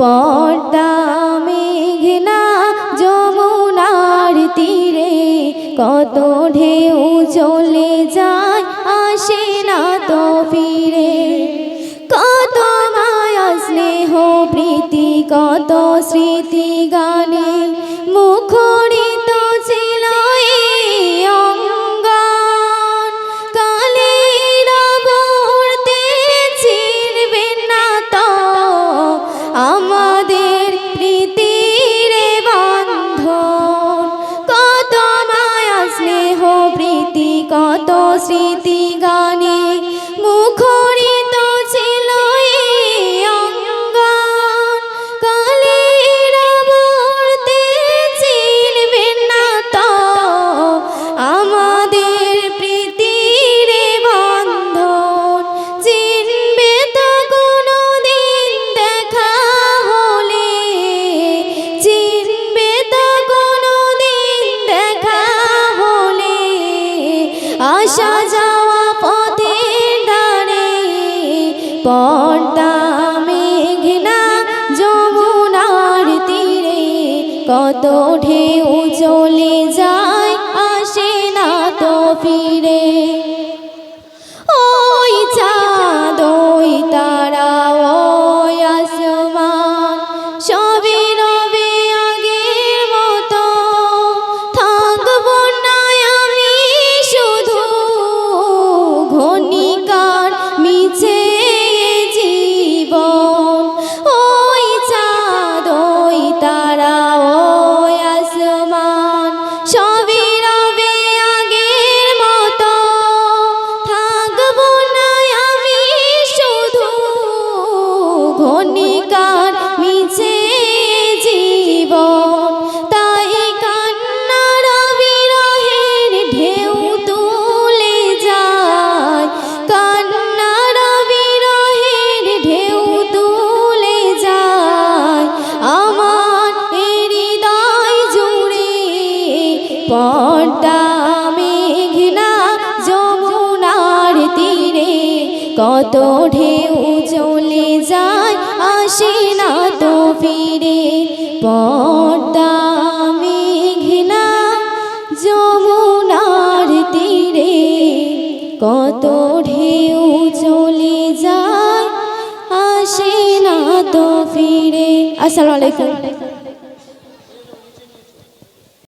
পদ্মা মেঘনা যমুনার তীরে কত ঢেউ চলে যায় আসে না তো ফিরে। কত মায়া স্নেহ প্রীতি কত স্মৃতি গানে মুখরিত ছিল এই অঙ্গন। কালের আবর্তে ছিড়বে না তো আমাদের প্রীতির বন্ধন। কত মায়া স্নেহ প্রীতি কত স্মৃতি গানে মুখরিত ছিল এই অঙ্গন। কালের আবর্তে ছিড়বে না তো আমাদের প্রীতির বন্ধন। চিনবে তো কোনোদিন দেখা হলে, চিনবে তো কোনোদিন দেখা হলে আসা যাওয়া পথের ধারে। পদ্মা মেঘনা যমুনার তীরে কত ঢেউ চলে যায় আসে না তো ফিরে। ওই চাঁদ ওই তারা ওই আসমান সবই রবে আগের মতো। থাকবো না আমি শুধু ঘনিকার মিছে জীবন। ওই চাঁদ ওই তারা ওই আসমান সবই রবে আগের মতো। থাকবো না আমি শুধু ঘনিকার মিছে জীবন। তাই কান্নার বিরহের ঢেউ তুলে যায়, কান্নার বিরহের ঢেউ তুলে যায় আমার হৃদয় জুড়ে। পদ্মা মেঘনা যমুনার তীরে কত ঢেউ চলে যায় আসে না তো ফিরে। পদ্মা মেঘনা যমুনার তীরে কত ঢেউ চলে যায় আসে না তো ফিরে। আসসালামু আলাইকুম।